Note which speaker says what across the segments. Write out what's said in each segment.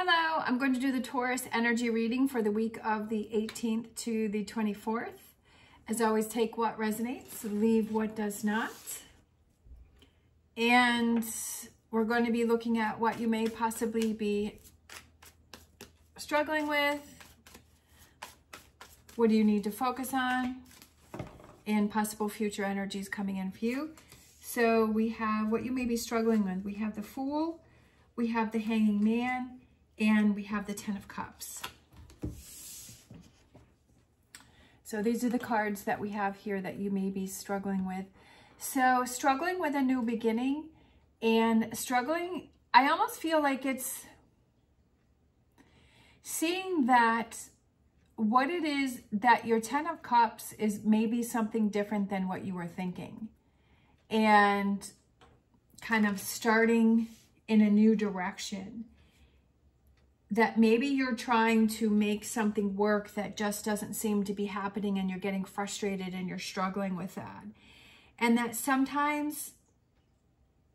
Speaker 1: Hello, I'm going to do the Taurus energy reading for the week of the 18th to the 24th. As always, take what resonates, leave what does not. And we're going to be looking at what you may possibly be struggling with. What do you need to focus on? And possible future energies coming in for you. So we have what you may be struggling with. We have the Fool, we have the Hanging Man, and we have the Ten of Cups. So these are the cards that we have here that you may be struggling with. So struggling with a new beginning and struggling, I almost feel like it's seeing that what it is that your Ten of Cups is maybe something different than what you were thinking. And kind of starting in a new direction. That maybe you're trying to make something work that just doesn't seem to be happening and you're getting frustrated and you're struggling with that. And that sometimes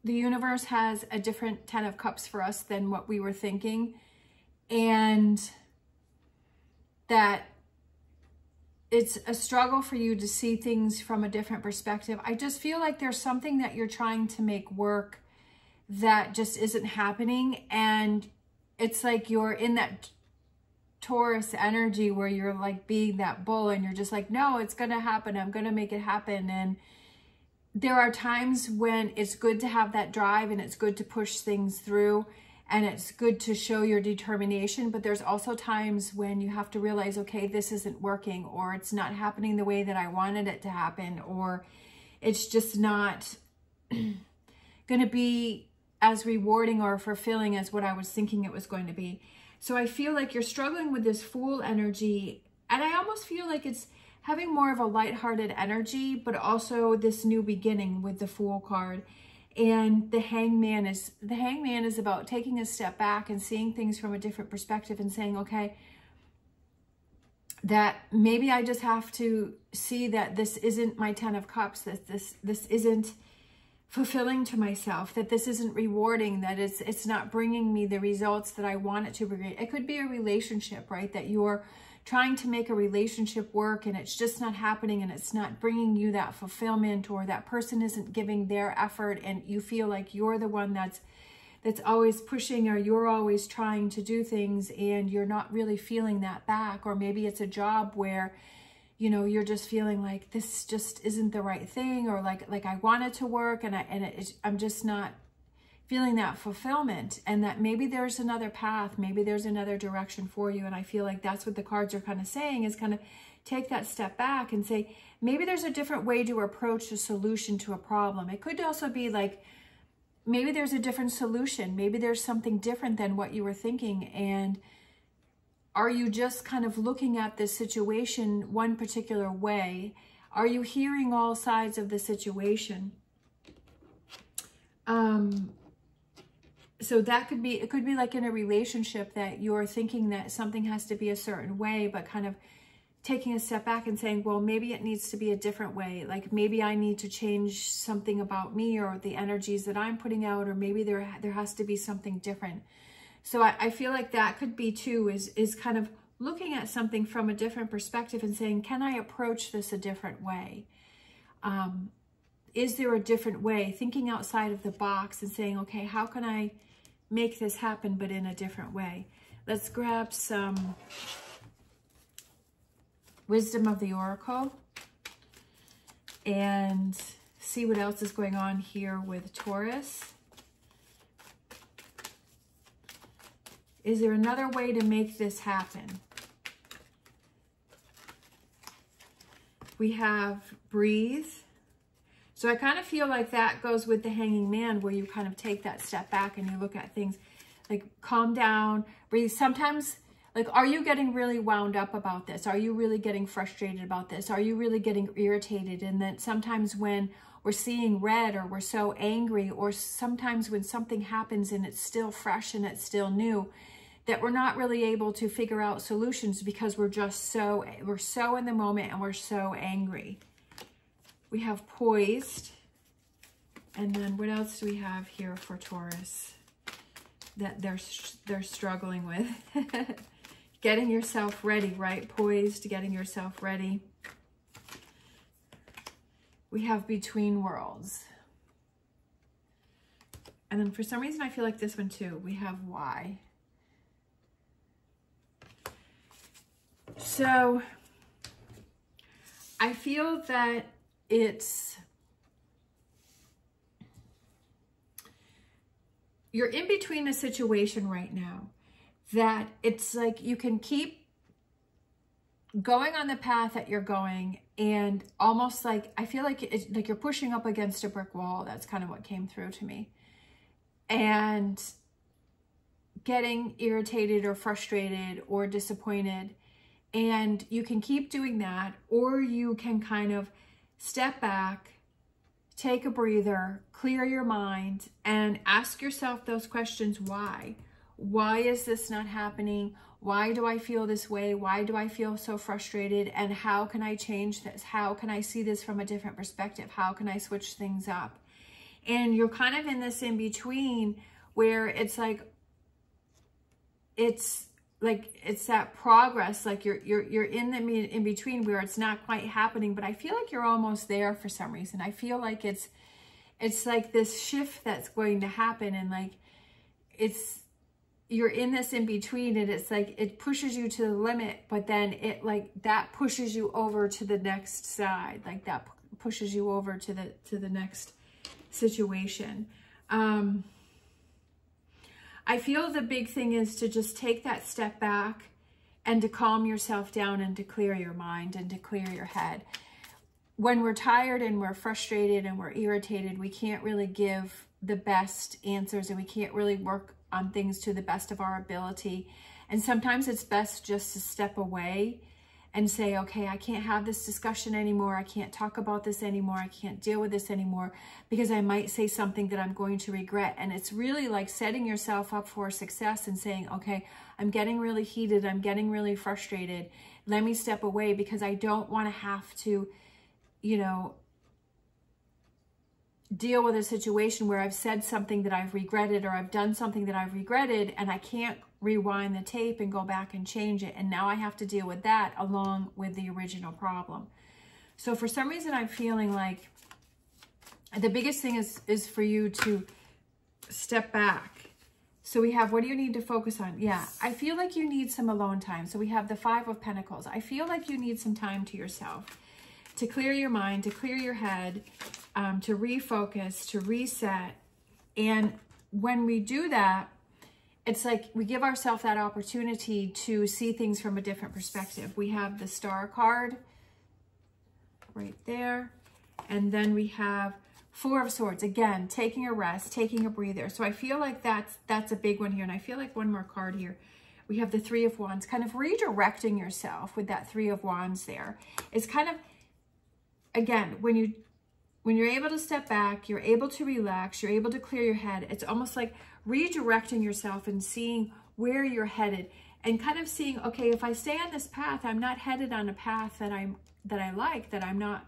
Speaker 1: the universe has a different Ten of Cups for us than what we were thinking. And that it's a struggle for you to see things from a different perspective. I just feel like there's something that you're trying to make work that just isn't happening, and it's like you're in that Taurus energy where you're like being that bull and you're just like, no, it's going to happen. I'm going to make it happen. And there are times when it's good to have that drive and it's good to push things through and it's good to show your determination. But there's also times when you have to realize, okay, this isn't working, or it's not happening the way that I wanted it to happen, or it's just not going to be as rewarding or fulfilling as what I was thinking it was going to be. So I feel like you're struggling with this Fool energy, and I almost feel like it's having more of a lighthearted energy, but also this new beginning with the Fool card. And the Hangman is about taking a step back and seeing things from a different perspective and saying, okay, that maybe I just have to see that this isn't my Ten of Cups, that this isn't fulfilling to myself, that this isn't rewarding, that it's not bringing me the results that I want it to bring. It could be a relationship, right? That you're trying to make a relationship work and it's just not happening and it's not bringing you that fulfillment, or that person isn't giving their effort and you feel like you're the one that's always pushing, or you're always trying to do things and you're not really feeling that back. Or maybe it's a job where, you know, you're just feeling like this just isn't the right thing, or like I want it to work and I'm just not feeling that fulfillment, and that maybe there's another path, maybe there's another direction for you. And I feel like that's what the cards are kind of saying, is kind of take that step back and say, maybe there's a different way to approach a solution to a problem. It could also be like, maybe there's a different solution. Maybe there's something different than what you were thinking. And are you just kind of looking at this situation one particular way? Are you hearing all sides of the situation? So that could be, it could be like in a relationship that you're thinking that something has to be a certain way, but kind of taking a step back and saying, well, maybe it needs to be a different way. Like maybe I need to change something about me or the energies that I'm putting out, or maybe there has to be something different. So I feel like that could be too, is kind of looking at something from a different perspective and saying, can I approach this a different way? Is there a different way? Thinking outside of the box and saying, okay, how can I make this happen, but in a different way? Let's grab some Wisdom of the Oracle and see what else is going on here with Taurus. Is there another way to make this happen? We have Breathe. So I kind of feel like that goes with the Hanging Man, where you kind of take that step back and you look at things like calm down, breathe. Sometimes, like, are you getting really wound up about this? Are you really getting frustrated about this? Are you really getting irritated? And then sometimes when we're seeing red, or we're so angry, or sometimes when something happens and it's still fresh and it's still new, that we're not really able to figure out solutions because we're so in the moment and we're so angry. We have Poised. And then what else do we have here for Taurus? that they're struggling with. Getting yourself ready, right? Poised, getting yourself ready. We have between worlds. And then for some reason, I feel like this one too. We have why. So I feel that you're in between a situation right now that it's like you can keep going on the path that you're going, and almost like, I feel like it's like you're pushing up against a brick wall. That's kind of what came through to me. And getting irritated or frustrated or disappointed. And you can keep doing that, or you can kind of step back, take a breather, clear your mind, and ask yourself those questions. Why? Why is this not happening? Why do I feel this way? Why do I feel so frustrated? And how can I change this? How can I see this from a different perspective? How can I switch things up? And you're kind of in this in between where it's like it's that progress, like you're in the in between where it's not quite happening, but I feel like you're almost there for some reason. I feel like it's like this shift that's going to happen, and like you're in this in between, and it's like it pushes you to the limit, but then it like that pushes you over to the next side, like that pushes you over to the next situation. I feel the big thing is to just take that step back and to calm yourself down and to clear your mind and to clear your head. When we're tired and we're frustrated and we're irritated, we can't really give the best answers, and we can't really work on things to the best of our ability. And sometimes it's best just to step away and say, okay, I can't have this discussion anymore. I can't talk about this anymore. I can't deal with this anymore, because I might say something that I'm going to regret. And it's really like setting yourself up for success and saying, okay, I'm getting really heated. I'm getting really frustrated. Let me step away, because I don't want to have to, you know, deal with a situation where I've said something that I've regretted, or I've done something that I've regretted, and I can't rewind the tape and go back and change it. And now I have to deal with that along with the original problem. So for some reason, I'm feeling like the biggest thing is for you to step back. So we have, what do you need to focus on? Yeah, I feel like you need some alone time. So we have the 5 of Pentacles. I feel like you need some time to yourself, to clear your mind, to clear your head, to refocus, to reset. And when we do that, it's like we give ourselves that opportunity to see things from a different perspective. We have the Star card right there. And then we have 4 of Swords. Again, taking a rest, taking a breather. So I feel like that's a big one here. And I feel like one more card here. We have the 3 of Wands, kind of redirecting yourself with that 3 of Wands there. It's kind of, again, when you're able to step back, you're able to relax, you're able to clear your head, it's almost like redirecting yourself and seeing where you're headed, and kind of seeing, okay, if I stay on this path, I'm not headed on a path that I like, that I'm not,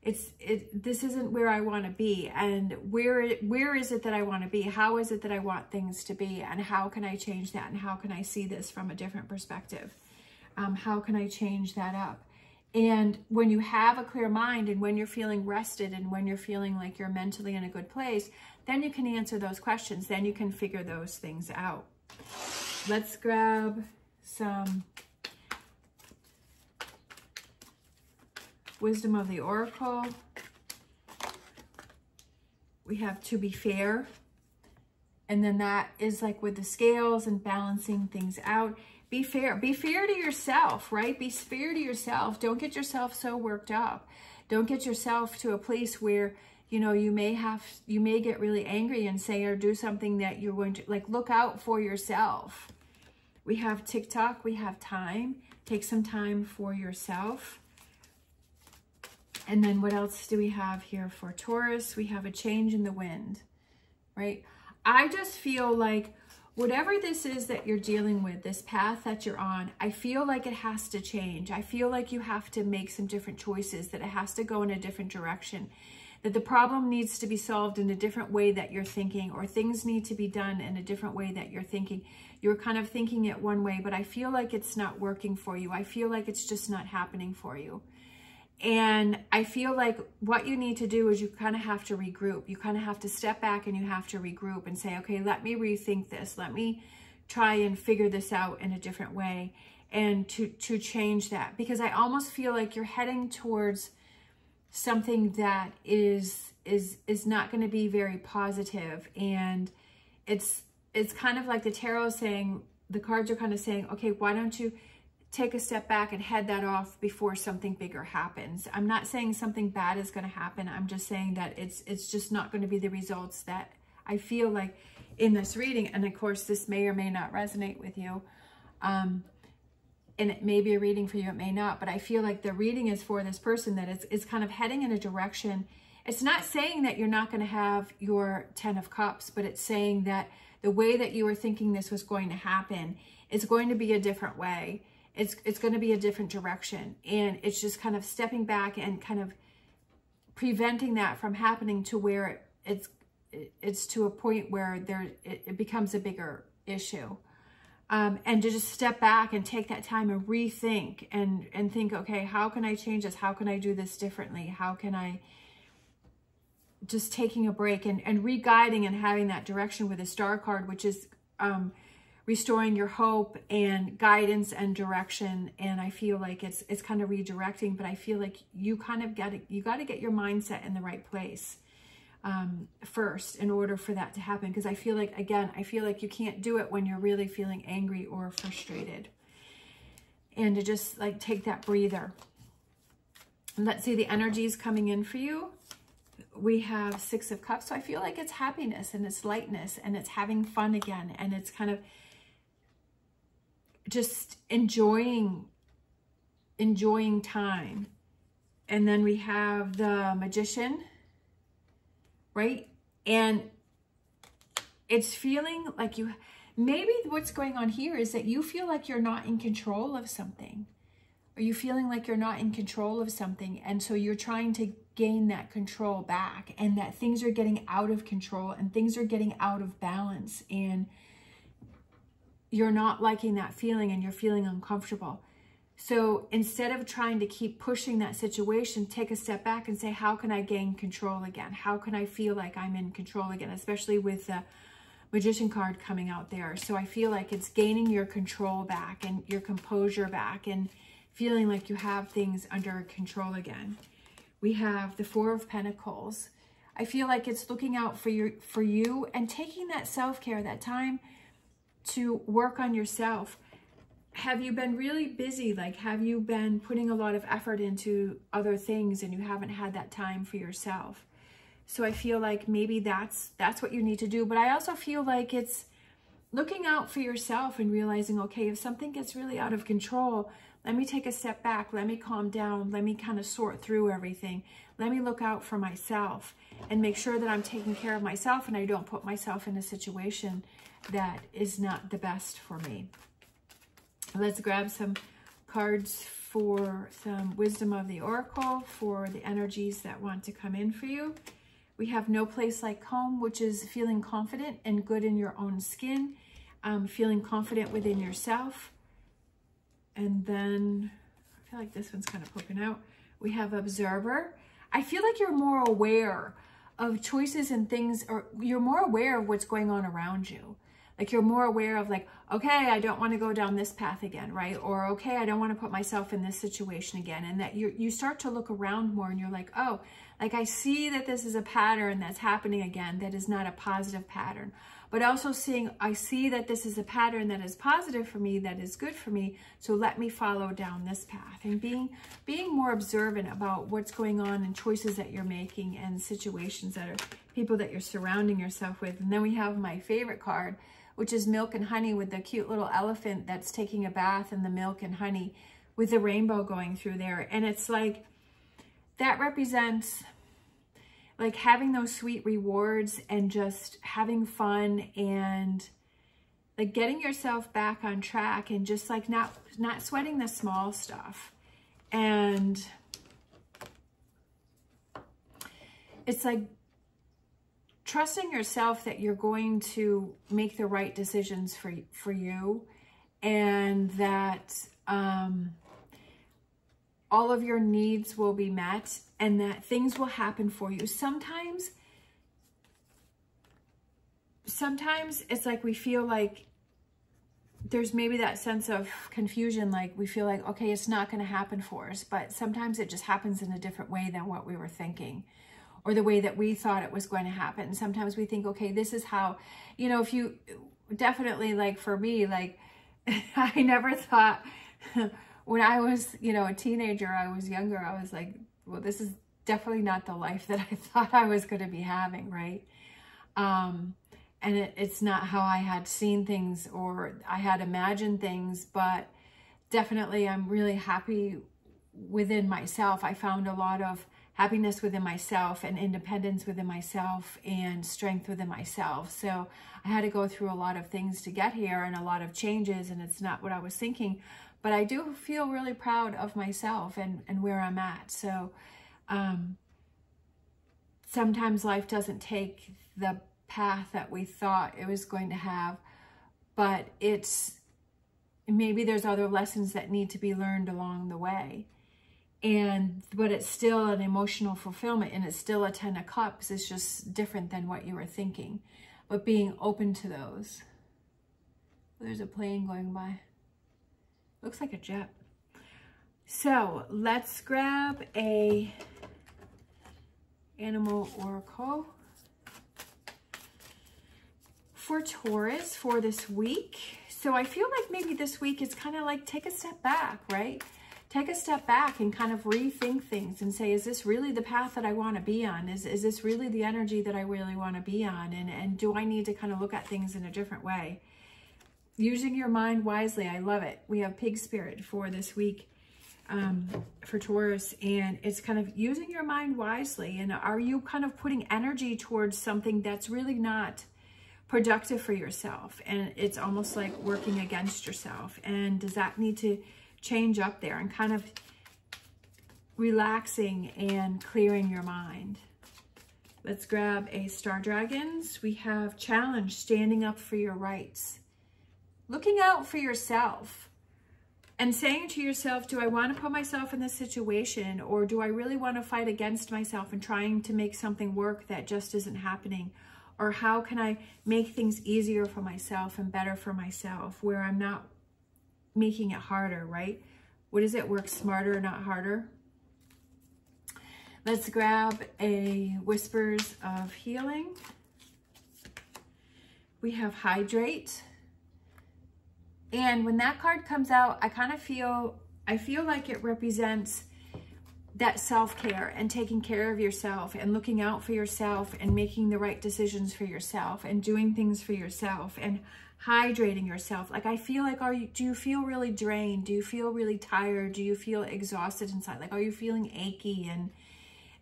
Speaker 1: this isn't where I want to be. And where is it that I want to be? How is it that I want things to be? And how can I change that? And how can I see this from a different perspective? How can I change that up? And when you have a clear mind, and when you're feeling rested, and when you're feeling like you're mentally in a good place, then you can answer those questions. Then you can figure those things out. Let's grab some Wisdom of the Oracle. We have to be fair. And then that is like with the scales and balancing things out. Be fair. Be fair to yourself, right? Be fair to yourself. Don't get yourself so worked up. Don't get yourself to a place where, you know, you may get really angry and say or do something that you're going to, like, look out for yourself. We have TikTok. We have time. Take some time for yourself. And then what else do we have here for Taurus? We have a change in the wind, right? I just feel like whatever this is that you're dealing with, this path that you're on, I feel like it has to change. I feel like you have to make some different choices, that it has to go in a different direction, that the problem needs to be solved in a different way that you're thinking, or things need to be done in a different way that you're thinking. You're kind of thinking it one way, but I feel like it's not working for you. I feel like it's just not happening for you. And I feel like what you need to do is you kind of have to regroup. You kind of have to step back and you have to regroup and say, okay, let me rethink this. Let me try and figure this out in a different way, and to change that. Because I almost feel like you're heading towards something that is not going to be very positive. And it's kind of like the tarot is saying, the cards are kind of saying, okay, why don't you take a step back and head that off before something bigger happens. I'm not saying something bad is going to happen. I'm just saying that it's just not going to be the results that I feel like in this reading. And of course, this may or may not resonate with you. And it may be a reading for you, it may not, but I feel like the reading is for this person that it's kind of heading in a direction. It's not saying that you're not going to have your 10 of Cups, but it's saying that the way that you were thinking this was going to happen, it's going to be a different way. It's going to be a different direction. And it's just kind of stepping back and kind of preventing that from happening to where it's to a point where it becomes a bigger issue. And to just step back and take that time and rethink and think, okay, how can I change this? How can I do this differently? How can I just taking a break and re-guiding and having that direction with a star card, which is restoring your hope and guidance and direction. And I feel like it's kind of redirecting, but I feel like you kind of got to get your mindset in the right place first in order for that to happen. Because I feel like, again, I feel like you can't do it when you're really feeling angry or frustrated. And to just like take that breather. And let's see the energies coming in for you. We have 6 of Cups. So I feel like it's happiness and it's lightness and it's having fun again. And it's kind of just enjoying time. And then we have the Magician, right? And it's feeling like maybe what's going on here is that you feel like you're not in control of something. Are you feeling like you're not in control of something? And so you're trying to gain that control back, and that things are getting out of control and things are getting out of balance, and you're not liking that feeling and you're feeling uncomfortable. So instead of trying to keep pushing that situation, take a step back and say, how can I gain control again? How can I feel like I'm in control again? Especially with the Magician card coming out there. So I feel like it's gaining your control back and your composure back and feeling like you have things under control again. We have the 4 of Pentacles. I feel like it's looking out for you and taking that self-care, that time to work on yourself. Have you been really busy? Like, have you been putting a lot of effort into other things and you haven't had that time for yourself? So I feel like maybe that's what you need to do. But I also feel like it's looking out for yourself and realizing, okay, if something gets really out of control, let me take a step back. Let me calm down. Let me kind of sort through everything. Let me look out for myself and make sure that I'm taking care of myself and I don't put myself in a situation that is not the best for me. Let's grab some cards for some wisdom of the oracle for the energies that want to come in for you. We have No Place Like Home, which is feeling confident and good in your own skin, feeling confident within yourself. And then I feel like this one's kind of poking out. We have Observer. I feel like you're more aware of choices and things, or you're more aware of what's going on around you. Like you're more aware of like, okay, I don't want to go down this path again, right? Or okay, I don't want to put myself in this situation again. And that you start to look around more and you're like, oh, like I see that this is a pattern that's happening again that is not a positive pattern. But also I see that this is a pattern that is positive for me, that is good for me. So let me follow down this path. And being more observant about what's going on and choices that you're making and situations that are people that you're surrounding yourself with. And then we have my favorite card, which is Milk and Honey, with the cute little elephant that's taking a bath in the milk and honey with the rainbow going through there. And it's like, that represents like having those sweet rewards and just having fun and like getting yourself back on track and just like not sweating the small stuff. And it's like trusting yourself that you're going to make the right decisions for you, and that all of your needs will be met, and that things will happen for you. Sometimes it's like we feel like there's maybe that sense of confusion, like we feel like, okay, it's not going to happen for us, but sometimes it just happens in a different way than what we were thinking, or the way that we thought it was going to happen. Sometimes we think, okay, this is how, you know, if you definitely, like for me, like I never thought when I was, you know, a teenager, I was younger, I was like, well, this is definitely not the life that I thought I was going to be having, right? And it's not how I had seen things or I had imagined things, but definitely I'm really happy within myself. I found a lot of happiness within myself and independence within myself and strength within myself. So I had to go through a lot of things to get here and a lot of changes, and it's not what I was thinking, but I do feel really proud of myself and where I'm at. So sometimes life doesn't take the path that we thought it was going to have, but maybe there's other lessons that need to be learned along the way. But it's still an emotional fulfillment, and it's still a 10 of Cups. It's just different than what you were thinking, but being open to those. There's a plane going by. Looks like a jet. So let's grab a animal oracle for Taurus for this week. So I feel like maybe this week is kind of like take a step back, right? Take a step back and kind of rethink things and say, is this really the path that I want to be on? Is this really the energy that I really want to be on? And do I need to kind of look at things in a different way? Using your mind wisely. I love it. We have pig spirit for this week for Taurus, and it's kind of using your mind wisely. And are you kind of putting energy towards something that's really not productive for yourself, and it's almost like working against yourself? And does that need to change up there, and kind of relaxing and clearing your mind? Let's grab a Star Dragons. We have challenge, standing up for your rights, looking out for yourself and saying to yourself, do I want to put myself in this situation, or do I really want to fight against myself and trying to make something work that just isn't happening? Or how can I make things easier for myself and better for myself, where I'm not making it harder, right? What is it? Work smarter, not harder. Let's grab a Whispers of Healing. We have Hydrate. And when that card comes out, I feel like it represents that self-care and taking care of yourself and looking out for yourself and making the right decisions for yourself and doing things for yourself and hydrating yourself. Like, I feel like, do you feel really drained? Do you feel really tired? Do you feel exhausted inside? Like, are you feeling achy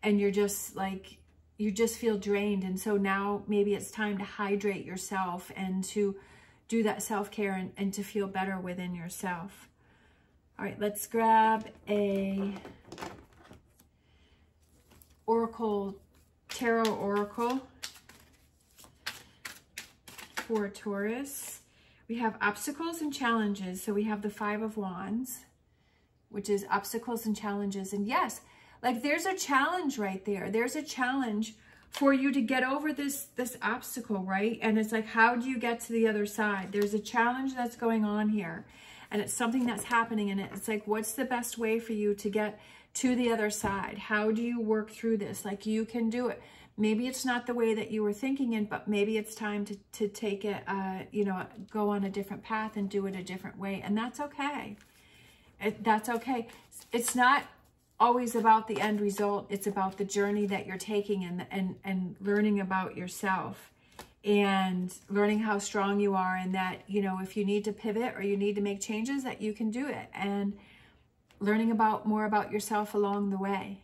Speaker 1: and you're just like, you just feel drained? And so now maybe it's time to hydrate yourself and to do that self-care and to feel better within yourself. All right, let's grab a Oracle, Tarot Oracle for Taurus. We have obstacles and challenges. So we have the 5 of Wands, which is obstacles and challenges. And yes, like there's a challenge right there. There's a challenge for you to get over this obstacle, right? And it's like, how do you get to the other side? There's a challenge that's going on here, and it's something that's happening, and it's like, what's the best way for you to get to the other side? How do you work through this? Like, you can do it. Maybe it's not the way that you were thinking it, but maybe it's time to take it, you know, go on a different path and do it a different way. And that's okay. That's okay. It's not always about the end result. It's about the journey that you're taking and learning about yourself and learning how strong you are, and that, you know, if you need to pivot or you need to make changes, that you can do it, and learning more about yourself along the way.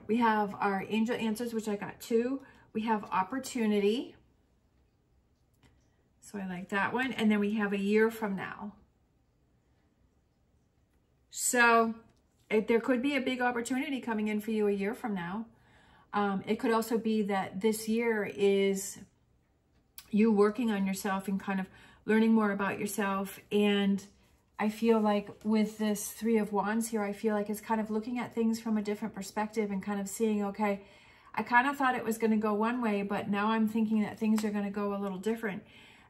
Speaker 1: We have our angel answers, which I got 2. We have opportunity. So I like that one. And then we have a year from now. So there could be a big opportunity coming in for you a year from now. It could also be that this year is you working on yourself and kind of learning more about yourself. And I feel like with this Three of Wands here, I feel like it's kind of looking at things from a different perspective and kind of seeing, okay, I kind of thought it was going to go one way, but now I'm thinking that things are going to go a little different,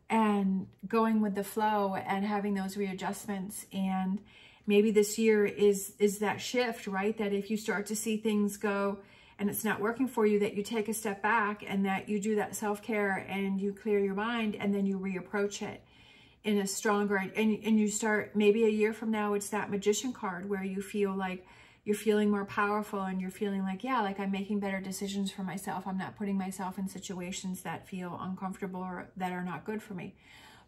Speaker 1: and going with the flow and having those readjustments. And maybe this year is that shift, right? That if you start to see things go and it's not working for you, that you take a step back and that you do that self-care and you clear your mind, and then you reapproach it in a stronger, and you start, maybe a year from now, it's that Magician card where you feel like you're feeling more powerful and you're feeling like, yeah, like I'm making better decisions for myself. I'm not putting myself in situations that feel uncomfortable or that are not good for me.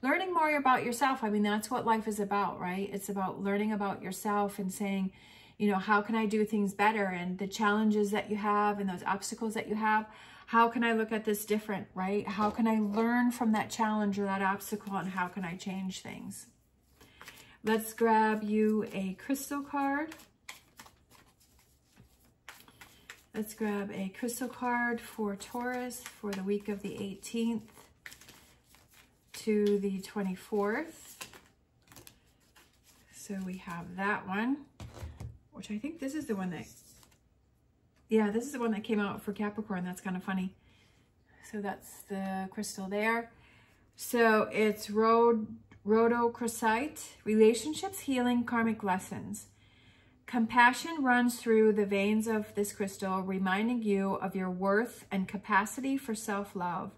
Speaker 1: Learning more about yourself. I mean, that's what life is about, right? It's about learning about yourself and saying, you know, how can I do things better? And the challenges that you have and those obstacles that you have, how can I look at this different, right? How can I learn from that challenge or that obstacle, and how can I change things? Let's grab you a crystal card. Let's grab a crystal card for Taurus for the week of the 18th to the 24th. So we have that one, which I think this is the one that, yeah, this is the one that came out for Capricorn. That's kind of funny. So that's the crystal there. So it's rhodochrosite, relationships, healing, karmic lessons. Compassion runs through the veins of this crystal, reminding you of your worth and capacity for self-love.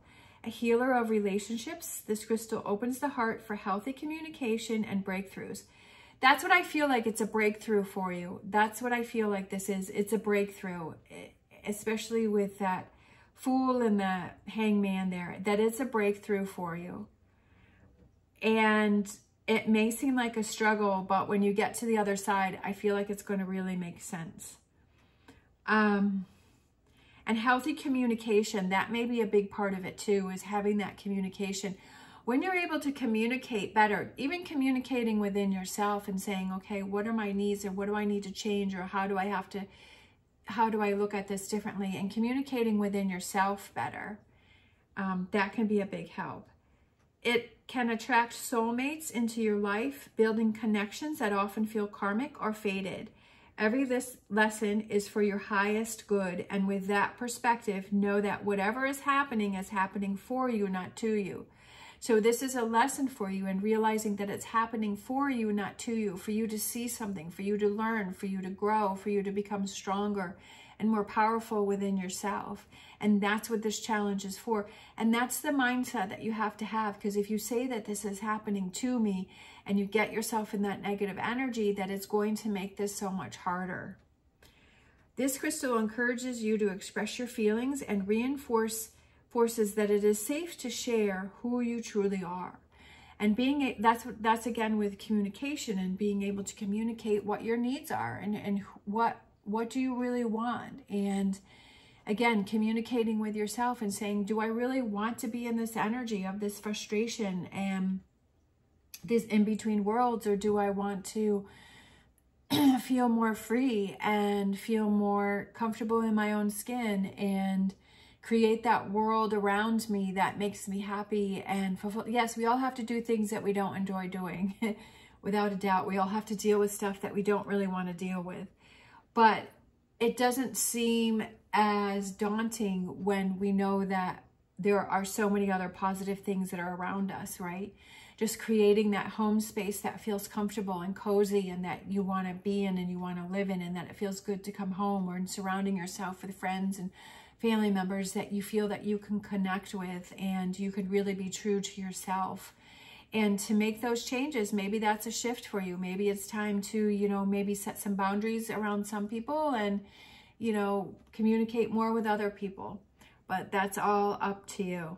Speaker 1: A healer of relationships, this crystal opens the heart for healthy communication and breakthroughs. That's what I feel like. It's a breakthrough for you. That's what I feel like this is. It's a breakthrough, especially with that Fool and the Hangman there, that it's a breakthrough for you. And it may seem like a struggle, but when you get to the other side, I feel like it's going to really make sense. And healthy communication, that may be a big part of it too, is having that communication. When you're able to communicate better, even communicating within yourself and saying, okay, what are my needs, or what do I need to change, or how do I look at this differently, and communicating within yourself better, that can be a big help. It can attract soulmates into your life, building connections that often feel karmic or fated. Every lesson is for your highest good, and with that perspective, know that whatever is happening for you, not to you. So this is a lesson for you, and realizing that it's happening for you, not to you, for you to see something, for you to learn, for you to grow, for you to become stronger and more powerful within yourself. And that's what this challenge is for. And that's the mindset that you have to have, because if you say that this is happening to me and you get yourself in that negative energy, that it's going to make this so much harder. This crystal encourages you to express your feelings and reinforces that it is safe to share who you truly are. And that's again with communication, and being able to communicate what your needs are, and what do you really want. And again, communicating with yourself and saying, do I really want to be in this energy of this frustration and this in-between worlds, or do I want to feel more free and feel more comfortable in my own skin and create that world around me that makes me happy and fulfilled? Yes, we all have to do things that we don't enjoy doing. Without a doubt, we all have to deal with stuff that we don't really want to deal with. But it doesn't seem as daunting when we know that there are so many other positive things that are around us, right? Just creating that home space that feels comfortable and cozy, and that you want to be in and you want to live in, and that it feels good to come home, or in surrounding yourself with friends and family members that you feel that you can connect with, and you could really be true to yourself. And to make those changes, maybe that's a shift for you. Maybe it's time to, you know, maybe set some boundaries around some people and, you know, communicate more with other people. But that's all up to you.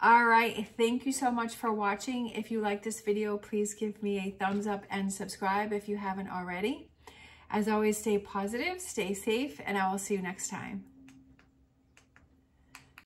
Speaker 1: All right, thank you so much for watching. If you like this video, please give me a thumbs up and subscribe if you haven't already. As always, stay positive, stay safe, and I will see you next time.